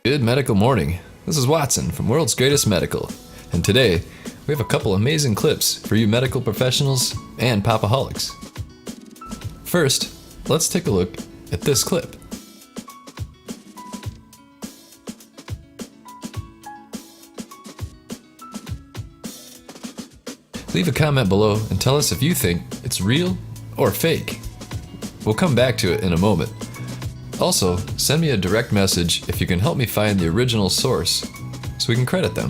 Good medical morning. This is Watson from World's Greatest Medical, and today we have a couple amazing clips for you medical professionals and popaholics. First, let's take a look at this clip. Leave a comment below and tell us if you think it's real or fake. We'll come back to it in a moment. Also, send me a direct message if you can help me find the original source so we can credit them.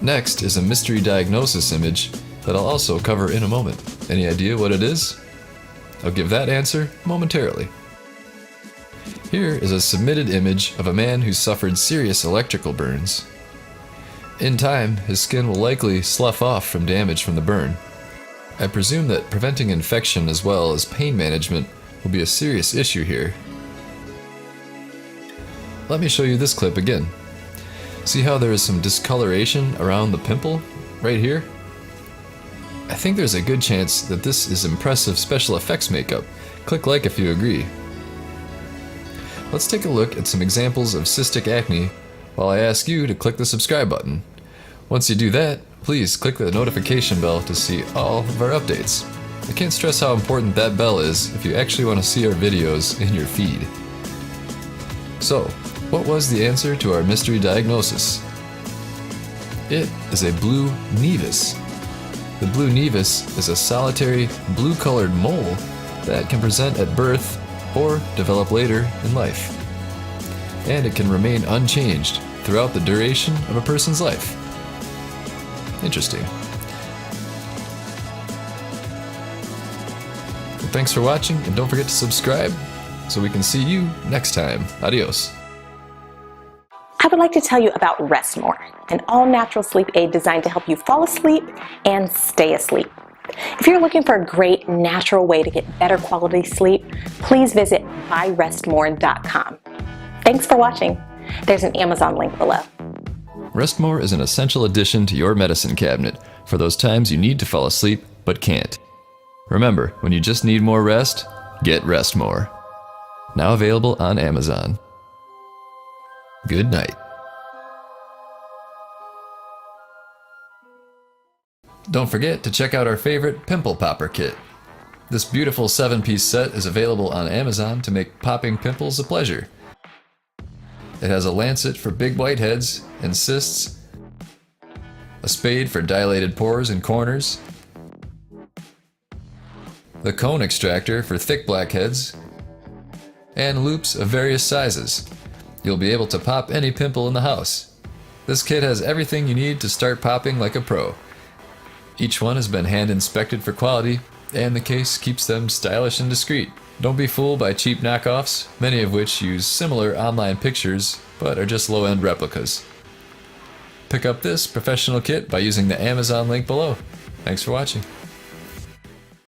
Next is a mystery diagnosis image that I'll also cover in a moment. Any idea what it is? I'll give that answer momentarily. Here is a submitted image of a man who suffered serious electrical burns. In time, his skin will likely slough off from damage from the burn. I presume that preventing infection as well as pain management will be a serious issue here. Let me show you this clip again. See how there is some discoloration around the pimple right here? I think there's a good chance that this is impressive special effects makeup. Click like if you agree. Let's take a look at some examples of cystic acne while I ask you to click the subscribe button. Once you do that, please click the notification bell to see all of our updates. I can't stress how important that bell is if you actually want to see our videos in your feed. So, what was the answer to our mystery diagnosis? It is a blue nevus. The blue nevus is a solitary blue-colored mole that can present at birth or develop later in life. And it can remain unchanged throughout the duration of a person's life. Interesting. Well, thanks for watching, and don't forget to subscribe so we can see you next time. Adios. I would like to tell you about Restmore, an all-natural sleep aid designed to help you fall asleep and stay asleep. If you're looking for a great natural way to get better quality sleep, please visit buyrestmore.com. Thanks for watching. There's an Amazon link below. Restmore is an essential addition to your medicine cabinet for those times you need to fall asleep but can't. Remember, when you just need more rest, get Restmore. Now available on Amazon. Good night. Don't forget to check out our favorite Pimple Popper Kit. This beautiful 7-piece set is available on Amazon to make popping pimples a pleasure. It has a lancet for big whiteheads and cysts, a spade for dilated pores and corners, the cone extractor for thick blackheads, and loops of various sizes. You'll be able to pop any pimple in the house. This kit has everything you need to start popping like a pro. Each one has been hand inspected for quality, and the case keeps them stylish and discreet. Don't be fooled by cheap knockoffs, many of which use similar online pictures, but are just low-end replicas. Pick up this professional kit by using the Amazon link below. Thanks for watching.